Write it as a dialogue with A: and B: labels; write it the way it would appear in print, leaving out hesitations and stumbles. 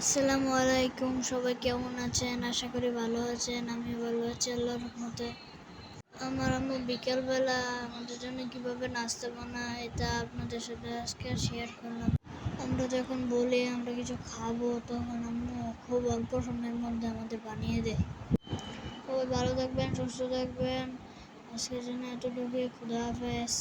A: আসসালামু আলাইকুম, সবাই কেমন আছেন? আশা করি ভালো আছেন। আমি ভালো আছি আল্লাহর রহমতে। আমার আম্মু বিকালবেলা আমাদের জন্য কিভাবে নাস্তা বানায় তা আপনাদের সাথে আজকে শেয়ার করলাম। আমরা যখন বলি আমরা কিছু খাবো তখন আম্মু খুব অল্প সময়ের মধ্যে আমাদের বানিয়ে দেয়। সবাই ভালো থাকবেন, সুস্থ থাকবেন। আজকের জন্য এতটুকুই। খুদা হাফেজ।